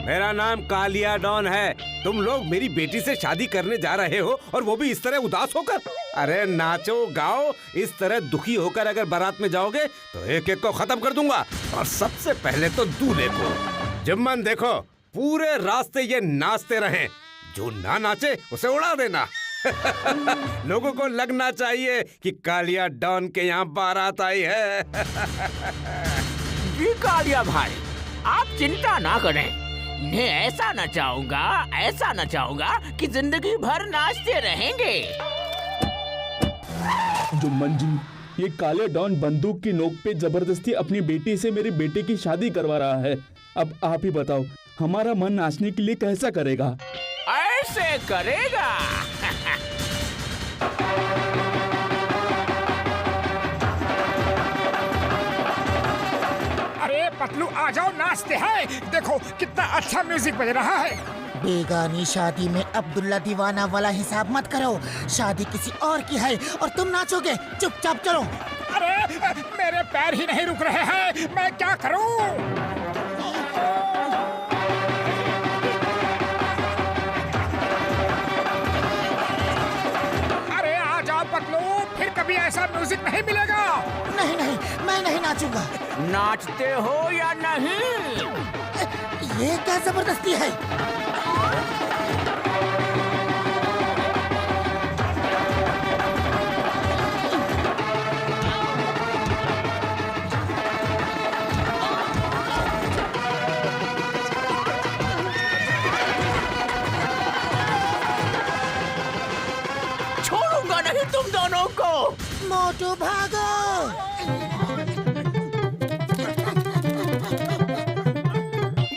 मेरा नाम कालिया डॉन है। तुम लोग मेरी बेटी से शादी करने जा रहे हो और वो भी इस तरह उदास होकर। अरे नाचो गाओ, इस तरह दुखी होकर अगर बारात में जाओगे तो एक एक को खत्म कर दूंगा, और सबसे पहले तो दूल्हे को। जुम्मन देखो, पूरे रास्ते ये नाचते रहें, जो ना नाचे उसे उड़ा देना। लोगों को लगना चाहिए कि कालिया डॉन के यहाँ बारात आई है। जी कालिया भाई, आप चिंता ना करें। इन्हें ऐसा नचाऊंगा कि जिंदगी भर नाचते रहेंगे। जुम्मन जी, ये काले डॉन बंदूक की नोक पे जबरदस्ती अपनी बेटी से मेरी बेटे की शादी करवा रहा है। अब आप ही बताओ, हमारा मन नाचने के लिए कैसा करेगा? ऐसे करेगा। अरे पतलू आ जाओ, नाचते हैं। देखो कितना अच्छा म्यूजिक बज रहा है। बेगानी शादी में अब्दुल्ला दीवाना वाला हिसाब मत करो। शादी किसी और की है और तुम नाचोगे। चुपचाप चलो। अरे मेरे पैर ही नहीं रुक रहे हैं, मैं क्या करूं? पतलू, फिर कभी ऐसा म्यूजिक नहीं मिलेगा। नहीं, मैं नहीं नाचूंगा। नाचते हो या नहीं? ये क्या जबरदस्ती है? छोड़ूंगा नहीं तुम दोनों को। मोटू भागो।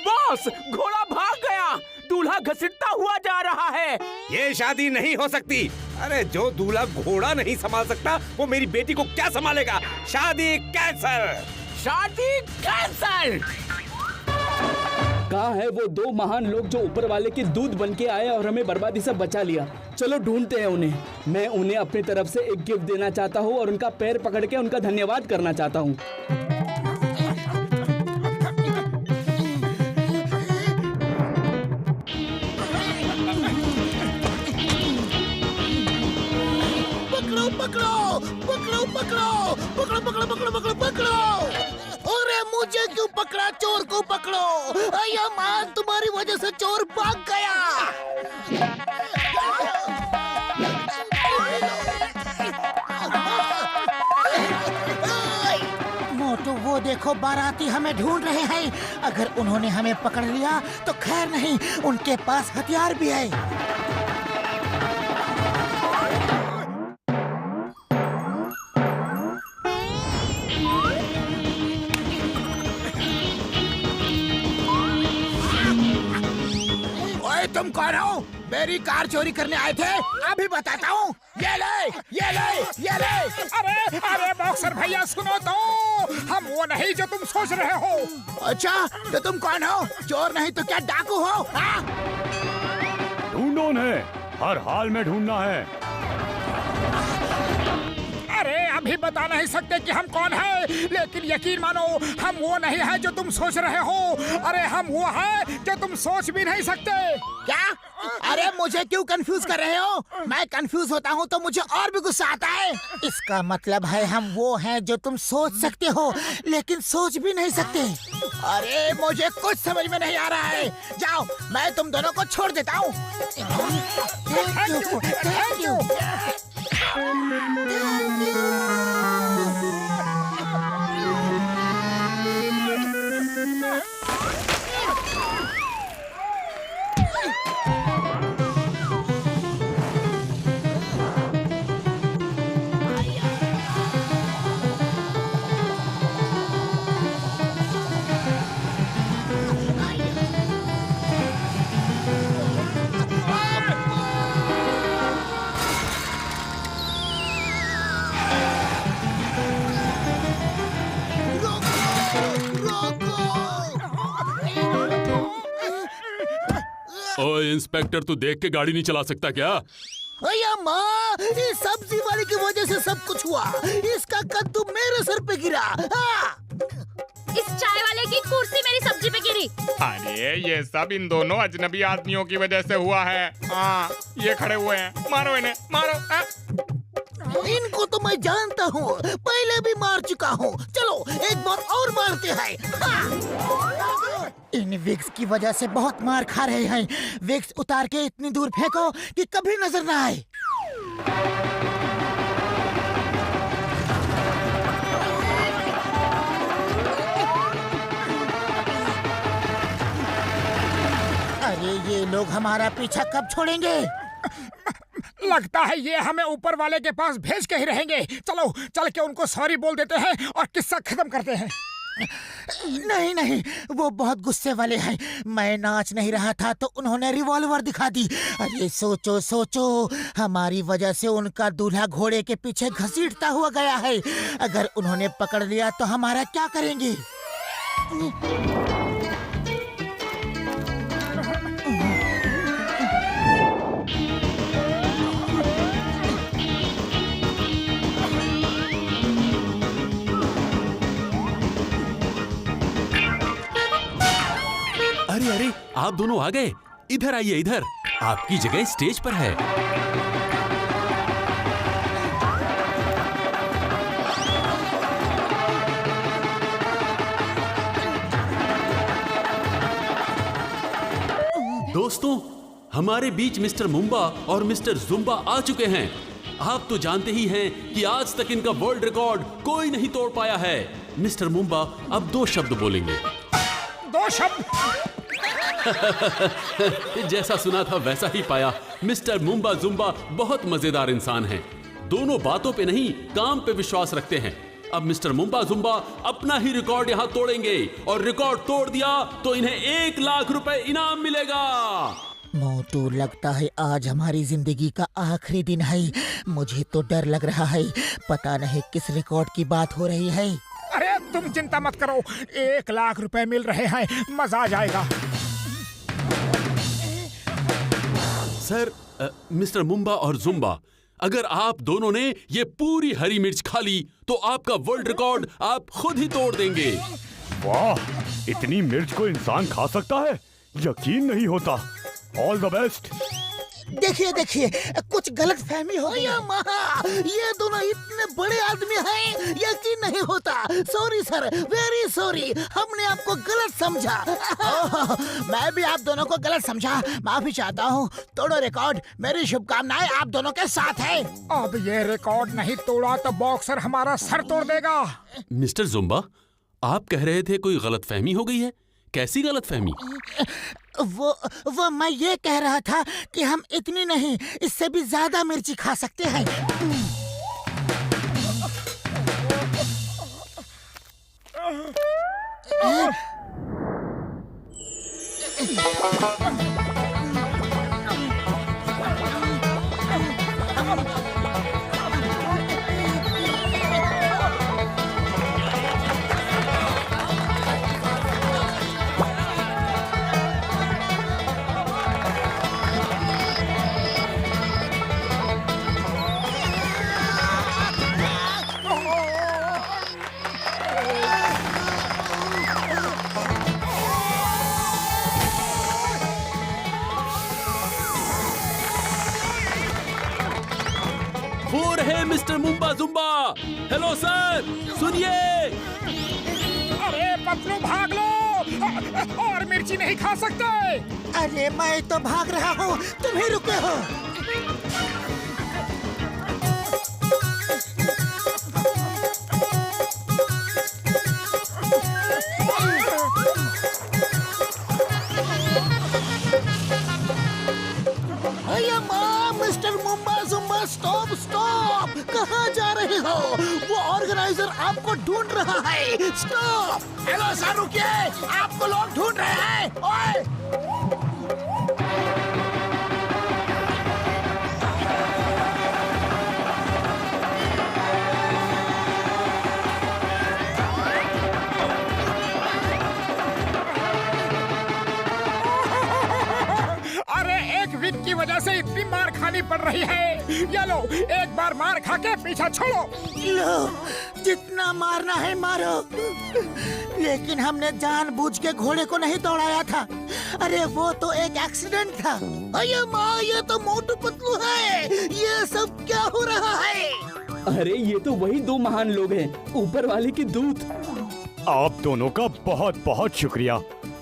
बॉस, घोड़ा भाग गया। दूल्हा घसीटता हुआ जा रहा है। ये शादी नहीं हो सकती। अरे जो दूल्हा घोड़ा नहीं संभाल सकता वो मेरी बेटी को क्या संभालेगा? शादी कैंसल। शादी कैंसल। कहाँ है वो दो महान लोग जो ऊपर वाले के दूध बन के आए और हमें बर्बादी से बचा लिया? चलो ढूंढते हैं उन्हें। मैं उन्हें अपनी तरफ से एक गिफ्ट देना चाहता हूँ और उनका पैर पकड़ के उनका धन्यवाद करना चाहता हूँ। पकड़ो पकड़ो पकड़ो पकड़ो पकड़ो पकड़ो पकड़ो पकड़ो पकड़ो। अरे मुझे क्यों पकड़ा? चोर को पकड़ो। अय्या मां, तुम्हारी वजह से चोर भाग गया। मोटू, वो देखो बाराती हमें ढूंढ रहे हैं। अगर उन्होंने हमें पकड़ लिया तो खैर नहीं, उनके पास हथियार भी है। तुम कौन हो? मेरी कार चोरी करने आए थे? अभी बताता हूँ। ये ले। अरे बॉक्सर भैया सुनो तो, हम वो नहीं जो तुम सोच रहे हो। अच्छा, तो तुम कौन हो? चोर नहीं तो क्या डाकू हो? हाँ? ढूंढो उन्हें, हर हाल में ढूंढना है। अरे अभी बता नहीं सकते कि हम कौन हैं, लेकिन यकीन मानो हम वो नहीं है जो तुम सोच रहे हो। अरे हम वो है जो तुम सोच भी नहीं सकते। क्या? अरे मुझे क्यों कंफ्यूज कर रहे हो? मैं कंफ्यूज होता हूँ तो मुझे और भी गुस्सा आता है। इसका मतलब है हम वो हैं जो तुम सोच सकते हो लेकिन सोच भी नहीं सकते। अरे मुझे कुछ समझ में नहीं आ रहा है। जाओ, मैं तुम दोनों को छोड़ देता हूँ। Thank you. ओए इंस्पेक्टर, तू देख के गाड़ी नहीं चला सकता क्या? अय्या माँ, इस सब्जी वाले की वजह से सब कुछ हुआ। इसका कद्दू मेरे सर पे गिरा। इस चाय वाले की कुर्सी मेरी सब्जी पे गिरी। अरे ये सब इन दोनों अजनबी आदमियों की वजह से हुआ है। हाँ, ये खड़े हुए हैं, मारो इन्हें, मारो। इनको तो मैं जानता हूँ, पहले भी मार चुका हूँ। चलो एक बार और मारते हैं। हाँ। इन विक्स की वजह से बहुत मार खा रहे हैं। विक्स उतार के इतनी दूर फेंको कि कभी नजर ना आए। अरे ये लोग हमारा पीछा कब छोड़ेंगे? लगता है ये हमें ऊपर वाले के पास भेज के ही रहेंगे। चलो चल के उनको सॉरी बोल देते हैं और किस्सा खत्म करते हैं। नहीं नहीं, वो बहुत गुस्से वाले हैं। मैं नाच नहीं रहा था तो उन्होंने रिवॉल्वर दिखा दी। अरे सोचो सोचो, हमारी वजह से उनका दूल्हा घोड़े के पीछे घसीटता हुआ गया है। अगर उन्होंने पकड़ लिया तो हमारा क्या करेंगे? अरे अरे, आप दोनों आ गए। इधर आइए, इधर। आपकी जगह स्टेज पर है। दोस्तों, हमारे बीच मिस्टर मुंबा और मिस्टर जुम्बा आ चुके हैं। आप तो जानते ही हैं कि आज तक इनका वर्ल्ड रिकॉर्ड कोई नहीं तोड़ पाया है। मिस्टर मुंबा अब 2 शब्द बोलेंगे। 2 शब्द? जैसा सुना था वैसा ही पाया। मिस्टर मुंबा जुम्बा बहुत मजेदार इंसान हैं। दोनों बातों पे नहीं, काम पे विश्वास रखते हैं। अब मिस्टर मुंबा जुम्बा अपना ही रिकॉर्ड यहाँ तोड़ेंगे और रिकॉर्ड तोड़ दिया तो इन्हें 1 लाख रुपए इनाम मिलेगा। मोटू, लगता है आज हमारी जिंदगी का आखिरी दिन है। मुझे तो डर लग रहा है, पता नहीं किस रिकॉर्ड की बात हो रही है। अरे तुम चिंता मत करो, 1 लाख रुपए मिल रहे हैं, मजा आ जाएगा। सर, मिस्टर मुंबा और जुम्बा, अगर आप दोनों ने ये पूरी हरी मिर्च खा ली तो आपका वर्ल्ड रिकॉर्ड आप खुद ही तोड़ देंगे। वाह, इतनी मिर्च को इंसान खा सकता है? यकीन नहीं होता। All the best. देखिए देखिए, कुछ गलत फहमी हो गई। ये दोनों इतने बड़े आदमी हैं, यकीन नहीं होता। सॉरी सर, वेरी सॉरी, हमने आपको गलत समझा। मैं भी आप दोनों को गलत समझा, माफी चाहता हूँ। तोड़ो रिकॉर्ड, मेरी शुभकामनाएं आप दोनों के साथ है। अब ये रिकॉर्ड नहीं तोड़ा तो बॉक्सर हमारा सर तोड़ देगा। मिस्टर जुम्बा, आप कह रहे थे कोई गलतफहमी हो गई है। कैसी गलतफहमी? वो मैं ये कह रहा था कि हम इतनी नहीं, इससे भी ज्यादा मिर्ची खा सकते हैं। वो रहे mister Mumba Zumba. Hello sir, सुनिए। अरे पतलू, भाग लो, और मिर्ची नहीं खा सकते। अरे मैं तो भाग रहा हूँ, तुम ही रुके हो। Mister Mumba Zumba, stop stop, कहाँ जा रहे हो? वो ऑर्गेनाइजर आपको ढूंढ रहा है। स्टॉप। हेलो सर, रुकिए, आपको लोग ढूंढ रहे हैं। ओए! की वजह से इतनी मार खानी पड़ रही है। ये लो, एक बार मार खा के पीछा छोड़ो। लो, जितना मारना है मारो, लेकिन हमने जानबूझ के घोड़े को नहीं दौड़ाया था। अरे वो तो एक एक्सीडेंट था। अरे माँ, ये तो मोटू पतलू है। ये सब क्या हो रहा है? अरे ये तो वही दो महान लोग हैं, ऊपर वाले के दूत। आप दोनों का बहुत बहुत शुक्रिया,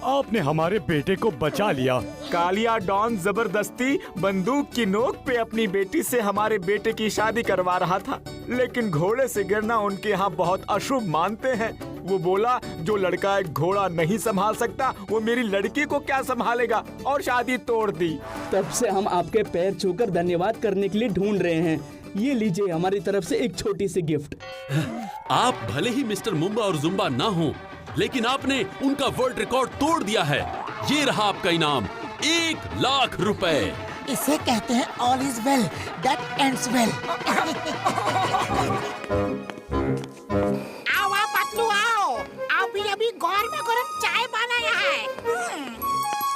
आपने हमारे बेटे को बचा लिया। कालिया डॉन जबरदस्ती बंदूक की नोक पे अपनी बेटी से हमारे बेटे की शादी करवा रहा था, लेकिन घोड़े से गिरना उनके यहाँ बहुत अशुभ मानते हैं। वो बोला, जो लड़का एक घोड़ा नहीं संभाल सकता वो मेरी लड़की को क्या संभालेगा, और शादी तोड़ दी। तब से हम आपके पैर छूकर धन्यवाद करने के लिए ढूंढ रहे हैं। ये लीजिए हमारी तरफ से एक छोटी सी गिफ्ट। आप भले ही मिस्टर मुंबा और जुम्बा ना हो, लेकिन आपने उनका वर्ल्ड रिकॉर्ड तोड़ दिया है। ये रहा आपका इनाम, 1,00,000 रुपए। इसे कहते हैं all is well that ends well. आओ आओ पतलू आओ, अभी गौर में गरम चाय बनाया है।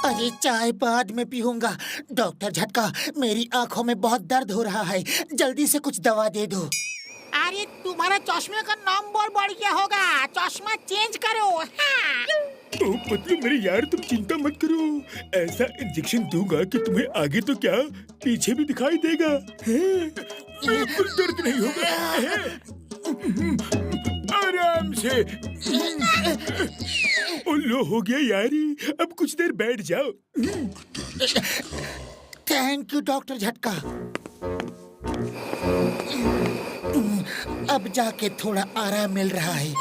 अरे चाय बाद में पीऊंगा। डॉक्टर झटका, मेरी आंखों में बहुत दर्द हो रहा है, जल्दी से कुछ दवा दे दो। अरे तुम्हारा चश्मे का नंबर बढ़ गया होगा, चश्मा चेंज करो। हाँ। ओ पतलू मेरे यार, तुम चिंता मत करो। ऐसा इंजेक्शन दूंगा कि तुम्हें आगे तो क्या पीछे भी दिखाई देगा। बिल्कुल दर्द नहीं होगा। आराम से। लो हो गया यारी, अब कुछ देर बैठ जाओ। थैंक यू डॉक्टर झटका। अब जाके थोड़ा आराम मिल रहा है।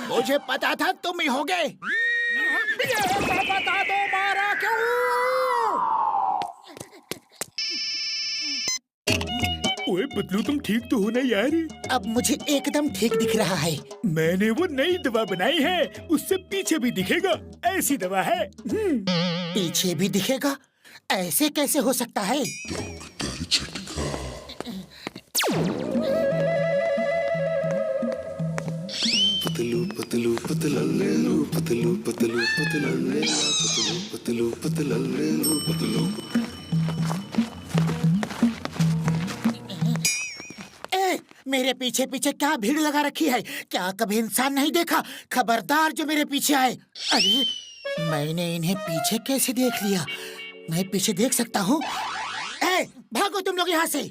मुझे पता था तुम ही होगे। बता दो मारा क्यों? ओए पतलू, तुम ठीक तो हो ना यार? अब मुझे एकदम ठीक दिख रहा है। मैंने वो नई दवा बनाई है, उससे पीछे भी दिखेगा। ऐसी दवा है। पीछे भी दिखेगा? ऐसे कैसे हो सकता है? पतलू पतलू पतलू पतलू पतलू पतलू पतलू पतलू पतलू। मेरे पीछे पीछे क्या भीड़ लगा रखी है? क्या कभी इंसान नहीं देखा? खबरदार जो मेरे पीछे आए। अरे मैंने इन्हें पीछे कैसे देख लिया? मैं पीछे देख सकता हूँ। भागो तुम लोग यहाँ से।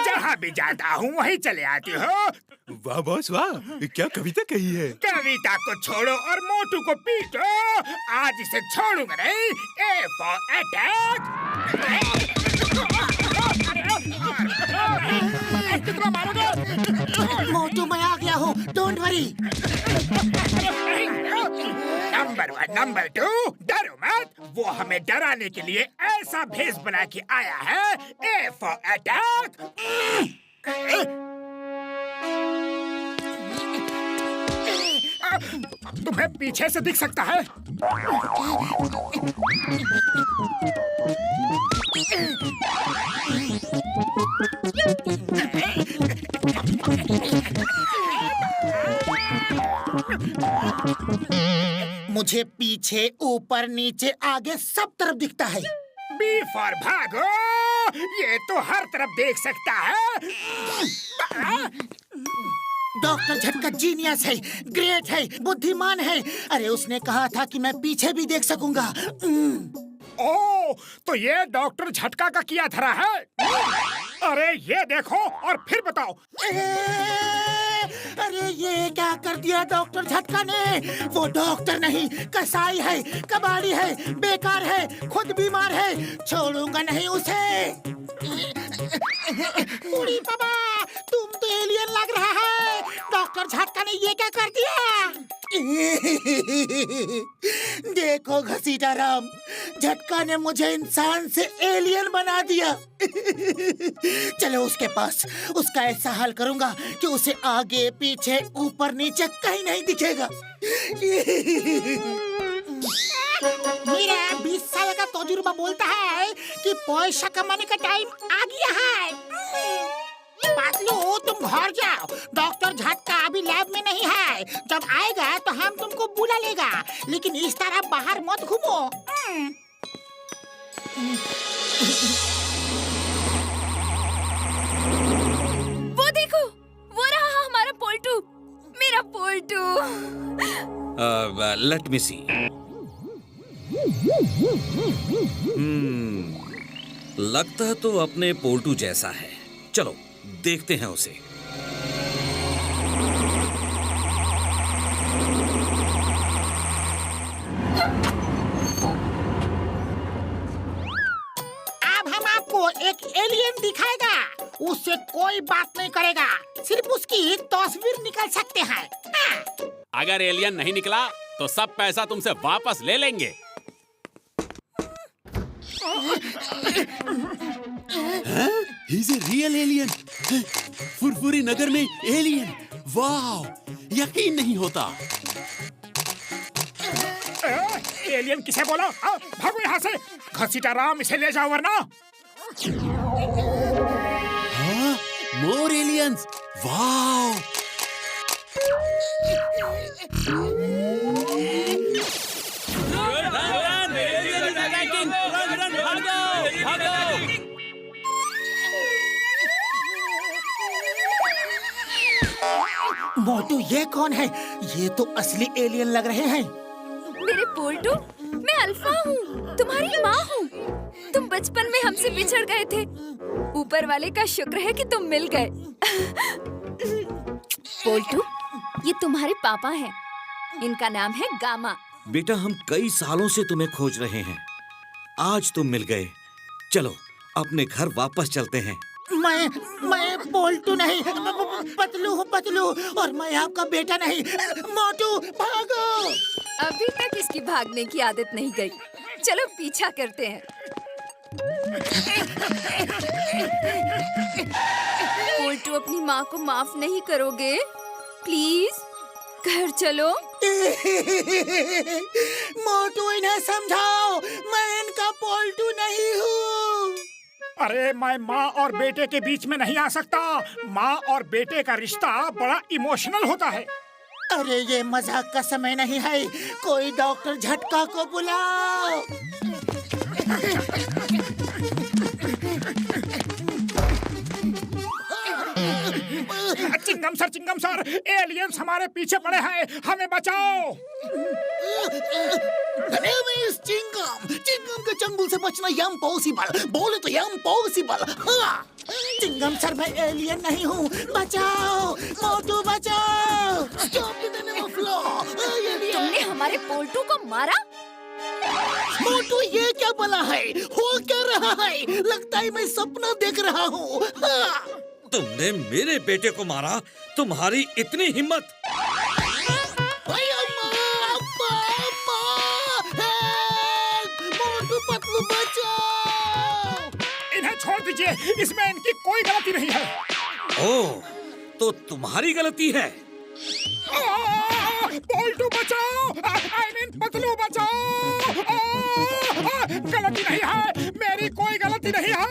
जहाँ भी जाता हूँ वहीं चले आती हो। वाह बॉस वाह, क्या कविता कही है। कविता को छोड़ो और मोटू को पीटो। आज इसे छोड़ूंगा नहीं। A for attack. कितना मारोगे? मोटू मैं आ गया हूँ, डोंट वरी। नंबर 1, नंबर 2, डरो मत। वो हमें डराने के लिए ऐसा भेष बना के आया है। A for attack. तुम्हें पीछे से दिख सकता है। मुझे पीछे, ऊपर, नीचे, आगे सब तरफ दिखता है। बी फॉर भागो। ये तो हर तरफ देख सकता है। डॉक्टर झटका जीनियस है, ग्रेट है, बुद्धिमान है। अरे उसने कहा था कि मैं पीछे भी देख सकूंगा। ओह, तो ये डॉक्टर झटका का किया धरा है। अरे ये देखो और फिर बताओ। अरे ये क्या कर दिया डॉक्टर झटका ने? वो डॉक्टर नहीं, कसाई है, कबाड़ी है, बेकार है, खुद बीमार है, छोड़ूंगा नहीं उसे। उड़ी बाबा, तुम तो एलियन लग रहा है। डॉक्टर झटका ने ये क्या कर दिया? देखो घसीटा राम, झटका ने मुझे इंसान से एलियन बना दिया। चलो उसके पास, उसका ऐसा हाल करूंगा कि उसे आगे पीछे ऊपर नीचे कहीं नहीं दिखेगा। मेरा 20 साल का तजुर्बा बोलता है कि पैसा कमाने का टाइम आ गया है। पतलू तुम घर जाओ, डॉक्टर झटका अभी लैब में नहीं है। जब आएगा तो हम तुमको बुला लेगा, लेकिन इस तरह बाहर मत घूमो। वो देखो, वो रहा हमारा पोल्टू, मेरा पोल्टू। लेट मी सी। लगता है तो अपने पोल्टू जैसा है। चलो देखते हैं उसे। अब हम आपको एक एलियन दिखाएगा। उससे कोई बात नहीं करेगा, सिर्फ उसकी तस्वीर निकल सकते हैं। अगर एलियन नहीं निकला तो सब पैसा तुमसे वापस ले लेंगे। He's a real alien. Furfuri नगर में एलियन, वाह, यकीन नहीं होता। एलियन किसे बोला? भागो यहाँ से। घसीटा राम, इसे ले जाओ वरना। हाँ, मोर एलियंस, वाह। मोटू ये कौन है? ये तो असली एलियन लग रहे हैं। मेरे पोल्टू, मैं अल्फा हूँ, तुम्हारी माँ हूँ। तुम बचपन में हमसे बिछड़ गए थे। ऊपर वाले का शुक्र है कि तुम मिल गए। पोल्टू, ये तुम्हारे पापा हैं। इनका नाम है गामा। बेटा, हम कई सालों से तुम्हें खोज रहे हैं। आज तुम मिल गए। चलो अपने घर वापस चलते हैं। मैं पोल्टू नहीं, पतलू हूँ, पतलू, और मैं आपका बेटा नहीं। मोटू भागो। अभी तक इसकी भागने की आदत नहीं गई। चलो पीछा करते हैं। पोल्टू, अपनी माँ को माफ नहीं करोगे? प्लीज घर चलो। मोटू, इन्हें समझाओ, मैं इनका पोल्टू नहीं हूँ। अरे मैं माँ और बेटे के बीच में नहीं आ सकता। माँ और बेटे का रिश्ता बड़ा इमोशनल होता है। अरे ये मजाक का समय नहीं है। कोई डॉक्टर झटका को बुलाओ। चिंगम सर, एलियंस हमारे पीछे पड़े हैं, हमें बचाओ। चिंगम के चंगुल से बचना इम्पॉसिबल। बोले तो इम्पॉसिबल। हाँ। चिंगम सर, मैं एलियन नहीं हूँ, बचाओ। मोटू बचाओ। तुमने हमारे पोल्टू को मारा? मोटू, ये क्या बला है? हो क्या रहा है? लगता है मैं सपना देख रहा हूँ। हाँ। तुमने मेरे बेटे को मारा? तुम्हारी इतनी हिम्मत? मोटू, पतलू बचाओ। इन्हें छोड़ दीजिए, इसमें इनकी कोई गलती नहीं है। ओह, तो तुम्हारी गलती है। पोल्टू बचाओ, पतलू बचाओ। गलती नहीं है, मेरी कोई गलती नहीं है।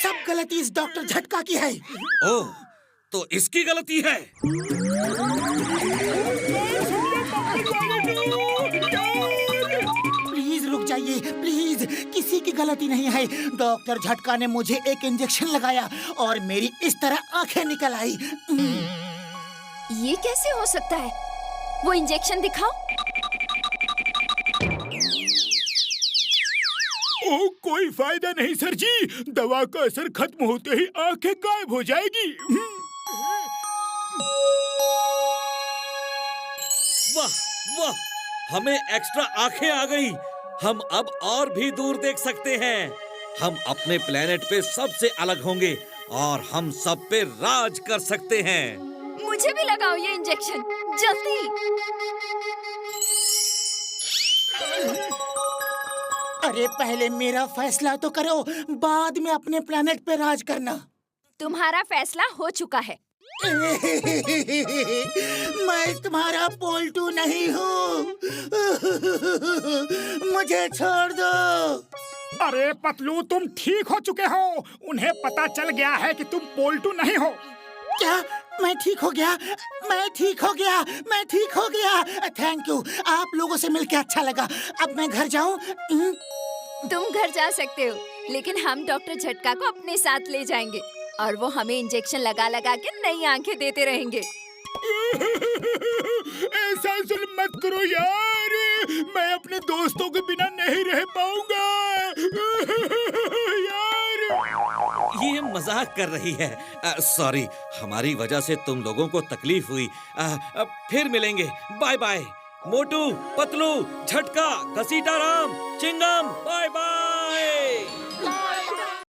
सब गलती इस डॉक्टर झटका की है। ओह, तो इसकी गलती है। प्लीज रुक जाइए, प्लीज। किसी की गलती नहीं है। डॉक्टर झटका ने मुझे एक इंजेक्शन लगाया और मेरी इस तरह आंखें निकल आई। ये कैसे हो सकता है? वो इंजेक्शन दिखाओ। कोई फायदा नहीं सर जी, दवा का असर खत्म होते ही आंखें गायब हो जाएगी। वाह वाह, हमें एक्स्ट्रा आंखें आ गई। हम अब और भी दूर देख सकते हैं। हम अपने प्लेनेट पे सबसे अलग होंगे और हम सब पे राज कर सकते हैं। मुझे भी लगाओ ये इंजेक्शन, जल्दी। अरे पहले मेरा फैसला तो करो, बाद में अपने प्लेनेट पे राज करना। तुम्हारा फैसला हो चुका है। मैं तुम्हारा पोल्टू नहीं हूँ। मुझे छोड़ दो। अरे पतलू, तुम ठीक हो चुके हो। उन्हें पता चल गया है कि तुम पोल्टू नहीं हो। क्या? मैं ठीक हो गया? मैं ठीक हो गया? मैं ठीक हो गया? थैंक यू, आप लोगों से मिलकर अच्छा लगा। अब मैं घर जाऊं? तुम घर जा सकते हो, लेकिन हम डॉक्टर झटका को अपने साथ ले जाएंगे और वो हमें इंजेक्शन लगा लगा के नई आंखें देते रहेंगे। ऐसा जुल्म मत करो यार, मैं अपने दोस्तों के बिना नहीं रह पाऊंगा यार। ये मजाक कर रही है। सॉरी, हमारी वजह से तुम लोगों को तकलीफ हुई। फिर मिलेंगे। Bye bye. मोटू, पतलू, झटका, घसीटा राम, चिंगम, बाय बाय।